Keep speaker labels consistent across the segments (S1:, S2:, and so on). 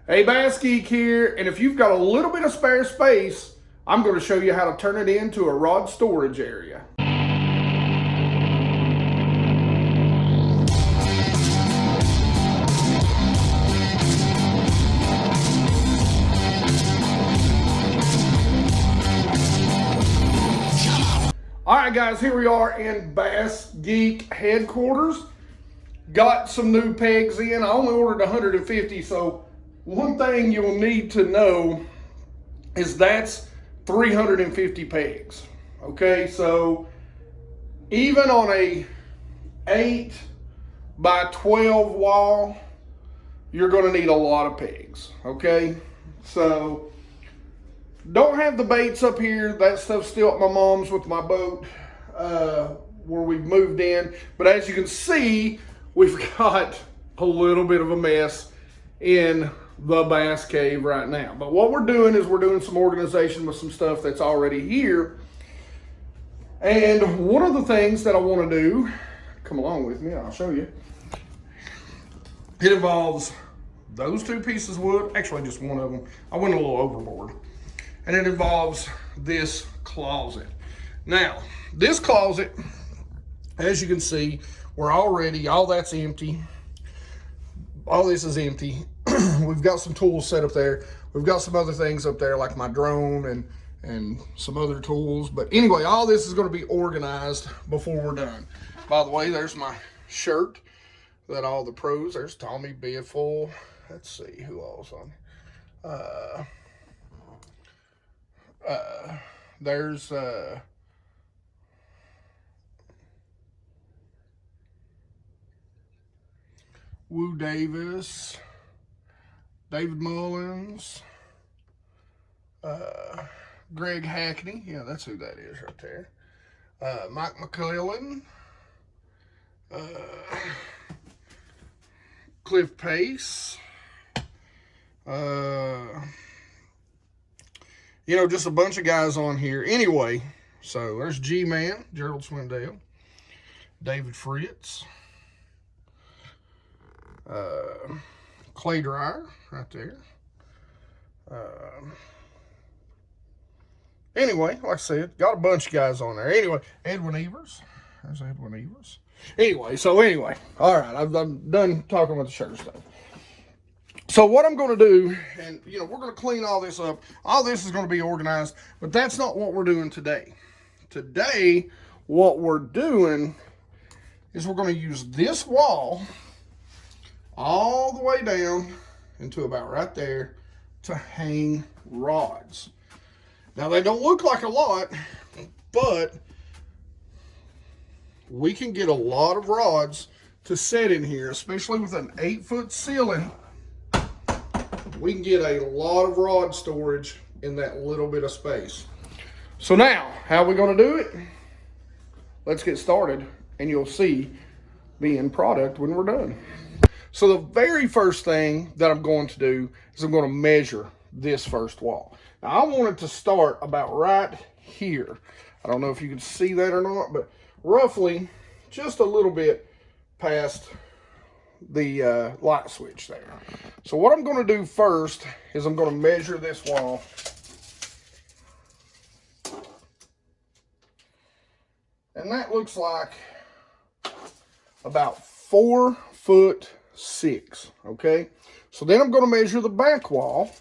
S1: Hey, BassGeek here, and if you've got a little bit of spare space, I'm going to show you how to turn it into a rod storage area. All right, guys, here we are in BassGeek headquarters. Got some new pegs in. I only ordered 150, so one thing you'll need to know is that's 350 pegs. Okay, so even on a 8 by 12 wall, you're going to need a lot of pegs. Okay, so don't have the baits up here. That stuff's still at my mom's with my boat where we've moved in. But as you can see, we've got a little bit of a mess in the bass cave right now. But what we're doing is we're doing some organization with some stuff that's already here. And one of the things that I want to do, come along with me, I'll show you. It involves those two pieces of wood, actually just one of them. I went a little overboard. And it involves this closet. Now, this closet, as you can see, we're already, all that's empty. All this is empty. We've got some tools set up there. We've got some other things up there like my drone and some other tools. But anyway, all this is going to be organized before we're done. By the way, there's my shirt that all the pros, there's Tommy Biffle. Let's see who else on there's Woo Davis, David Mullins, Greg Hackney, yeah, that's who that is right there. Mike McClellan, Cliff Pace, you know, just a bunch of guys on here. Anyway, so there's G-Man, Gerald Swindell, David Fritz, Clay Dryer right there. Anyway, like I said, got a bunch of guys on there. Anyway, Edwin Evers. There's Edwin Evers. Anyway, all right, I'm done talking about the shirt stuff. So what I'm going to do, and you know, we're going to clean all this up. All this is going to be organized, but that's not what we're doing today. Today, what we're doing is we're going to use this wall all the way down into about right there to hang rods. Now, they don't look like a lot, but we can get a lot of rods to set in here, especially with an 8-foot ceiling. We can get a lot of rod storage in that little bit of space. So now, how are we going to do it? Let's get started, and you'll see the end product when we're done. So the very first thing that I'm going to do is I'm going to measure this first wall. Now, I want it to start about right here. I don't know if you can see that or not, but roughly just a little bit past the light switch there. So what I'm going to do first is I'm going to measure this wall. And that looks like about 4'6", okay? So then I'm going to measure the back wall.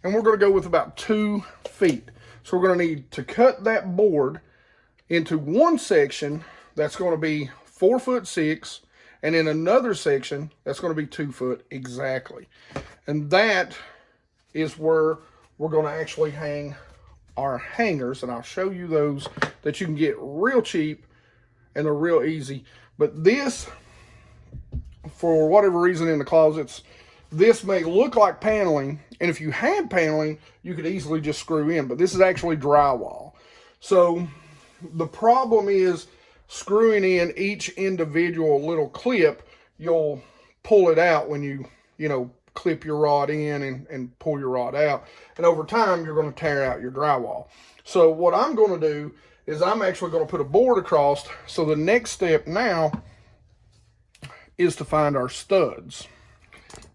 S1: And we're going to go with about 2 feet. So we're going to need to cut that board into one section that's going to be 4'6", and in another section that's going to be 2 foot exactly. And that is where we're going to actually hang our hangers, and I'll show you those that you can get real cheap and they're real easy. But this, for whatever reason in the closets, this may look like paneling, and if you had paneling, you could easily just screw in, but this is actually drywall. So the problem is screwing in each individual little clip. You'll pull it out when you clip your rod in and pull your rod out. And over time, you're going to tear out your drywall. So what I'm going to do is I'm actually going to put a board across. So the next step now is to find our studs.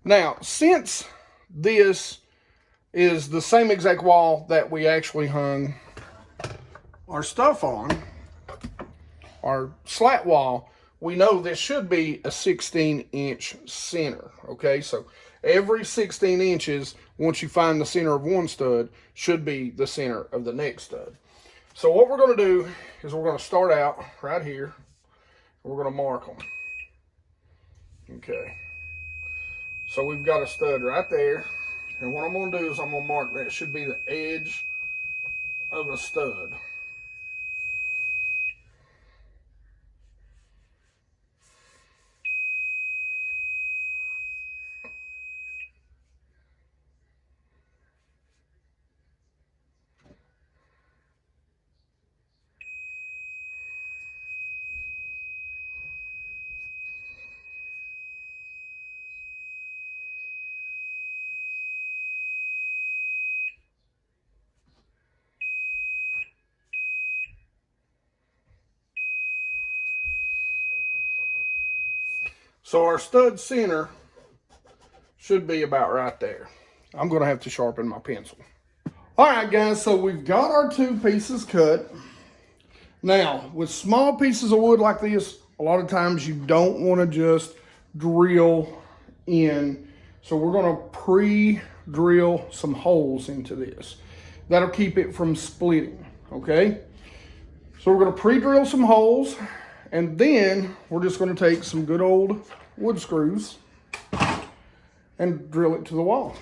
S1: Now, since this is the same exact wall that we actually hung our stuff on, our slat wall, we know this should be a 16-inch center, okay? So every 16 inches, once you find the center of one stud, should be the center of the next stud. So what we're going to do is we're going to start out right here, and we're going to mark them. Okay. So we've got a stud right there, and what I'm going to do is I'm going to mark that. It should be the edge of a stud. So our stud center should be about right there. I'm going to have to sharpen my pencil. All right, guys, so we've got our two pieces cut. Now, with small pieces of wood like this, a lot of times you don't want to just drill in. So we're going to pre-drill some holes into this. That'll keep it from splitting, okay? So we're going to pre-drill some holes, and then we're just going to take some good old wood screws and drill it to the wall.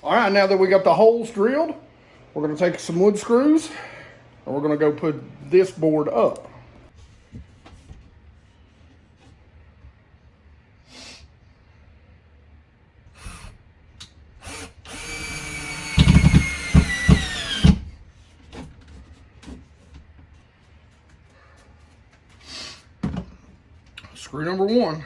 S1: All right, now that we got the holes drilled, we're going to take some wood screws and we're going to go put this board up. Screw number one.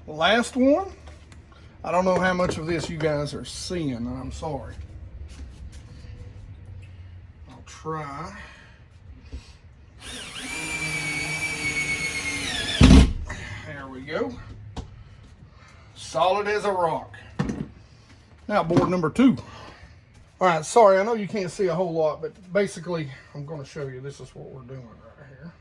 S1: Last one. I don't know how much of this you guys are seeing, and I'm sorry. I'll try. There we go. Solid as a rock. Now board number two. All right, sorry, I know you can't see a whole lot, but basically I'm going to show you this is what we're doing right here.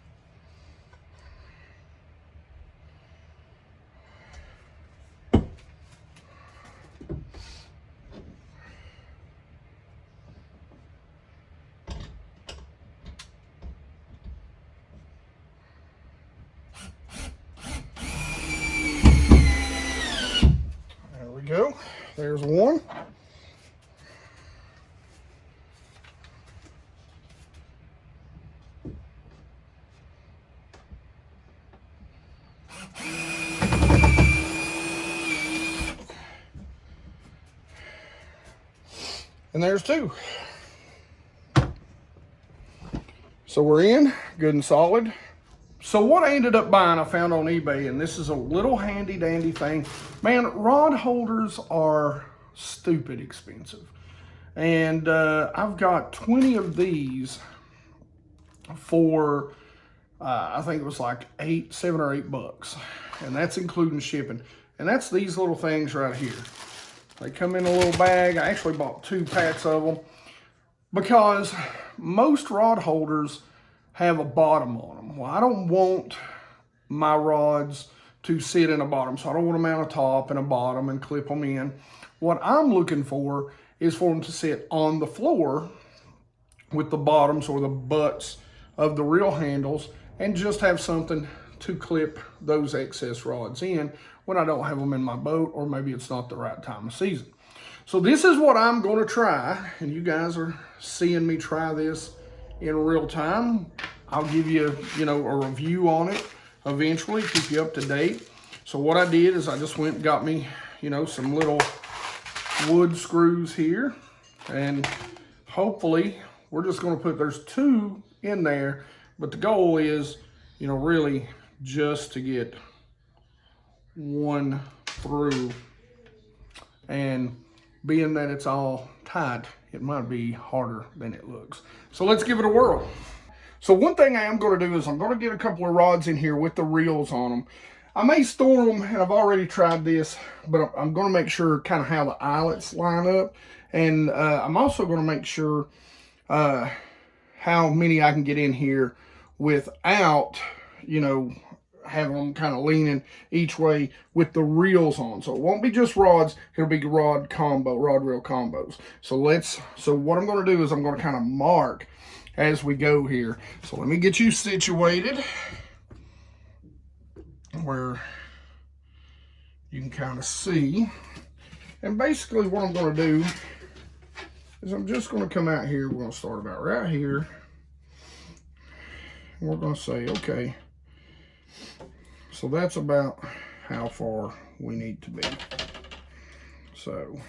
S1: There we go. There's one. And there's two. So we're in, good and solid. So what I ended up buying, I found on eBay, and this is a little handy dandy thing. Man, rod holders are stupid expensive. And I've got 20 of these for, I think it was like $7 or $8. And that's including shipping. And that's these little things right here. They come in a little bag. I actually bought 2 packs of them because most rod holders have a bottom on them. Well, I don't want my rods to sit in a bottom, so I don't want them on a top and a bottom and clip them in. What I'm looking for is for them to sit on the floor with the bottoms or the butts of the reel handles and just have something to clip those excess rods in when I don't have them in my boat, or maybe it's not the right time of season. So this is what I'm going to try, and you guys are seeing me try this in real time. I'll give you, a review on it eventually, keep you up to date. So what I did is I just went and got me, you know, some little wood screws here, and hopefully we're just going to put, there's 2 in there, but the goal is, you know, really just to get 1 through, and being that it's all tight, it might be harder than it looks. So let's give it a whirl. So one thing I am going to do is I'm going to get a couple of rods in here with the reels on them. I may store them, and I've already tried this, but I'm going to make sure kind of how the eyelets line up. And I'm also going to make sure how many I can get in here without, you know, having them kind of leaning each way with the reels on. So it won't be just rods, it'll be rod reel combos. So what I'm going to do is I'm going to kind of mark as we go here. So let me get you situated where you can kind of see. And basically what I'm going to do is I'm just going to come out here. We're going to start about right here. And we're going to say, okay, so that's about how far we need to be. So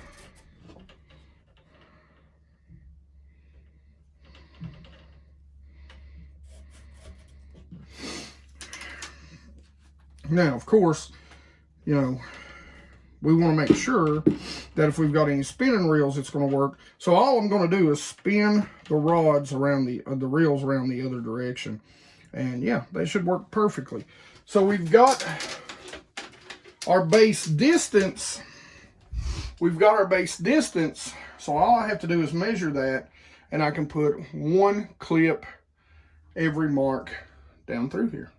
S1: now, of course, you know, we want to make sure that if we've got any spinning reels, it's going to work. So all I'm going to do is spin the rods around the reels around the other direction. And yeah, they should work perfectly. So we've got our base distance. We've got our base distance. So all I have to do is measure that, and I can put 1 clip every mark down through here.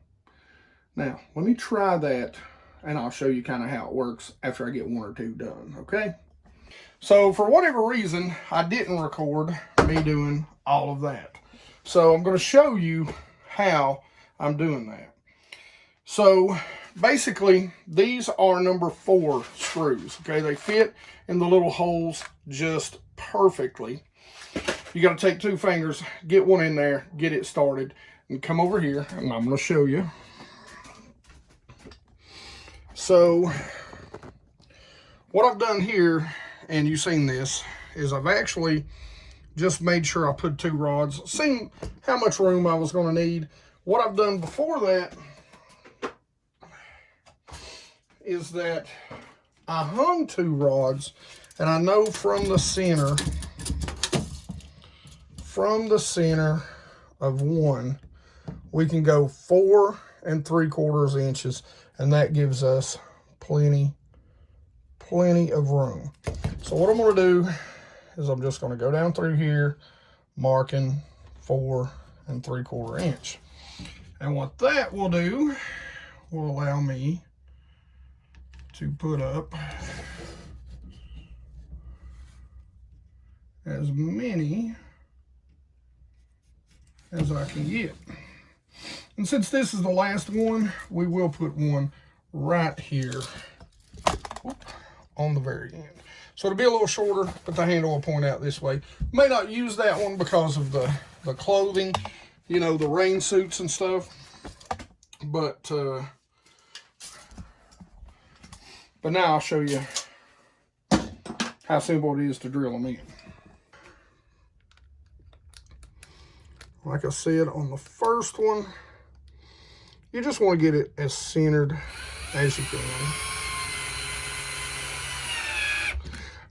S1: Now, let me try that, and I'll show you kind of how it works after I get 1 or 2 done, okay? So for whatever reason, I didn't record me doing all of that. So I'm going to show you how I'm doing that. So basically, these are number 4 screws, okay? They fit in the little holes just perfectly. You got to take 2 fingers, get 1 in there, get it started, and come over here, and I'm going to show you. So what I've done here, and you've seen this, is I've actually just made sure I put 2 rods, seen how much room I was going to need. What I've done before that is that I hung 2 rods, and I know from the center of one, we can go 4 3/4 inches, and that gives us plenty of room. So what I'm going to do is I'm just going to go down through here, marking 4 3/4 inch. And what that will do will allow me to put up as many as I can get. And since this is the last one, we will put 1 right here on the very end. So it'll be a little shorter, but the handle will point out this way. May not use that one because of the clothing, you know, the rain suits and stuff. But now I'll show you how simple it is to drill them in. Like I said on the first one, you just want to get it as centered as you can.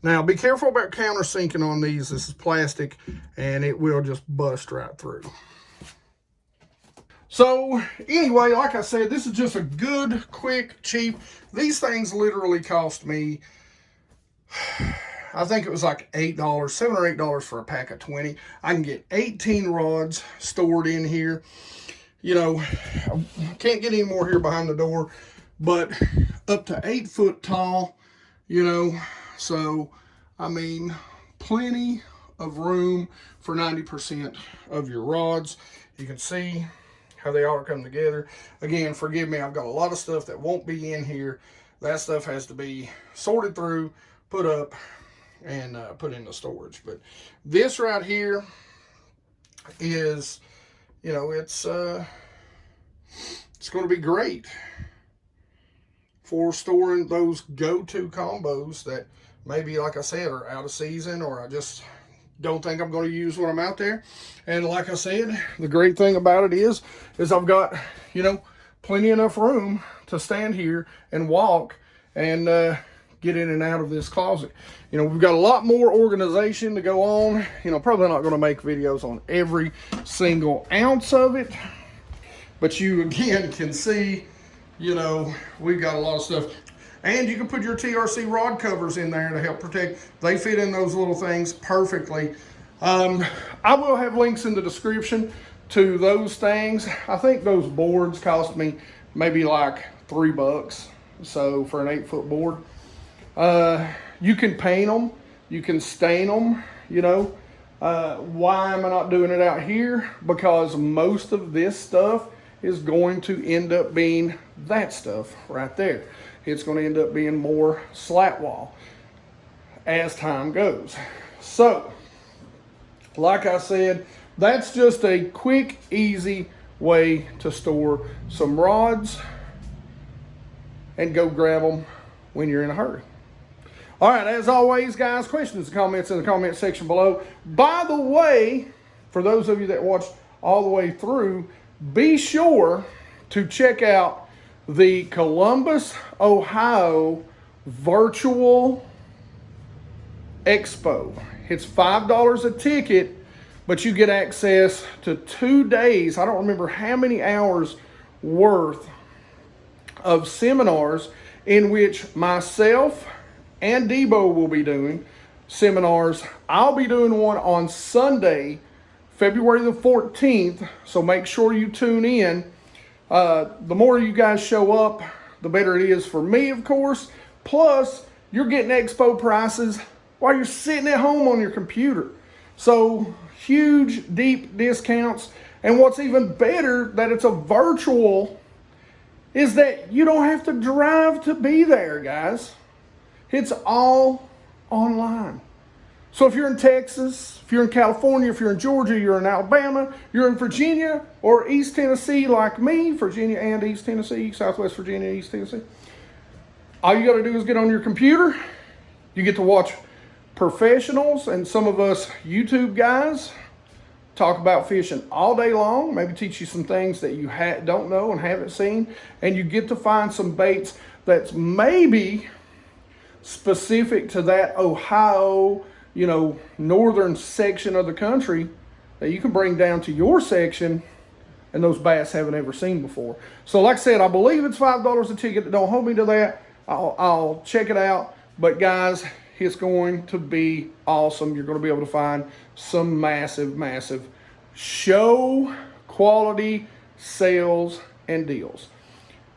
S1: Now, be careful about countersinking on these. This is plastic, and it will just bust right through. So, anyway, like I said, this is just a good, quick, cheap. These things literally cost me, I think it was like $8, $7 or $8 for a pack of 20. I can get 18 rods stored in here. You know, I can't get any more here behind the door, but up to 8 foot tall, you know. So, I mean, plenty of room for 90% of your rods. You can see how they all come together. Again, forgive me, I've got a lot of stuff that won't be in here. That stuff has to be sorted through, put up, and put into storage. But this right here is, you know, it's going to be great for storing those go-to combos that maybe, like I said, are out of season, or I just don't think I'm going to use when I'm out there. And like I said, the great thing about it is I've got, you know, plenty enough room to stand here and walk and get in and out of this closet. You know, we've got a lot more organization to go on. You know, probably not going to make videos on every single ounce of it, but you again can see, you know, we've got a lot of stuff. And you can put your TRC rod covers in there to help protect. They fit in those little things perfectly. I will have links in the description to those things. I think those boards cost me maybe like $3. So for an 8-foot board, you can paint them, you can stain them, you know. Why am I not doing it out here? Because most of this stuff is going to end up being that stuff right there. It's going to end up being more slat wall as time goes. So, like I said, that's just a quick, easy way to store some rods and go grab them when you're in a hurry. All right, as always, guys, questions and comments in the comment section below. By the way, for those of you that watched all the way through, be sure to check out the Columbus, Ohio virtual expo. It's $5 a ticket, but you get access to 2 days. I don't remember how many hours worth of seminars in which myself and Debo will be doing seminars. I'll be doing one on Sunday, February the 14th, so make sure you tune in. The more you guys show up, the better it is for me, of course. Plus, you're getting expo prices while you're sitting at home on your computer. So, huge, deep discounts. And what's even better that it's a virtual is that you don't have to drive to be there, guys. It's all online. So if you're in Texas, if you're in California, if you're in Georgia, you're in Alabama, you're in Virginia or East Tennessee like me, Virginia and East Tennessee, Southwest Virginia, East Tennessee, all you got to do is get on your computer. You get to watch professionals and some of us YouTube guys talk about fishing all day long, maybe teach you some things that you don't know and haven't seen, and you get to find some baits that's maybe specific to that Ohio, you know, northern section of the country that you can bring down to your section and those bass haven't ever seen before. So like I said, I believe it's $5 a ticket. Don't hold me to that. I'll check it out. But guys, it's going to be awesome. You're going to be able to find some massive, massive show quality sales and deals.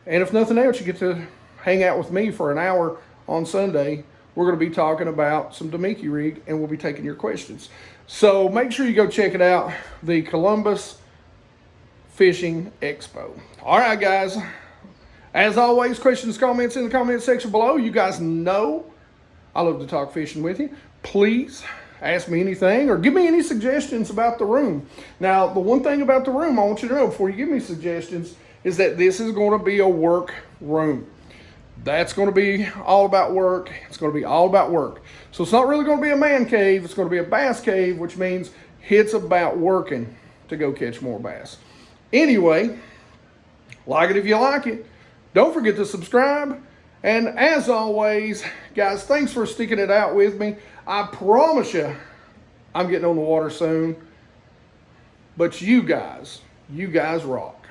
S1: And if nothing else, you get to hang out with me for an hour on Sunday. We're going to be talking about some Damiki rig and we'll be taking your questions. So make sure you go check it out, the Columbus Fishing Expo. All right, guys. As always, questions, comments in the comment section below. You guys know I love to talk fishing with you. Please ask me anything or give me any suggestions about the room. Now, the one thing about the room I want you to know before you give me suggestions is that this is going to be a work room. That's going to be all about work. It's going to be all about work. So it's not really going to be a man cave. It's going to be a bass cave, which means it's about working to go catch more bass. Anyway, like it if you like it. Don't forget to subscribe. And as always, guys, thanks for sticking it out with me. I promise you, I'm getting on the water soon. But you guys rock.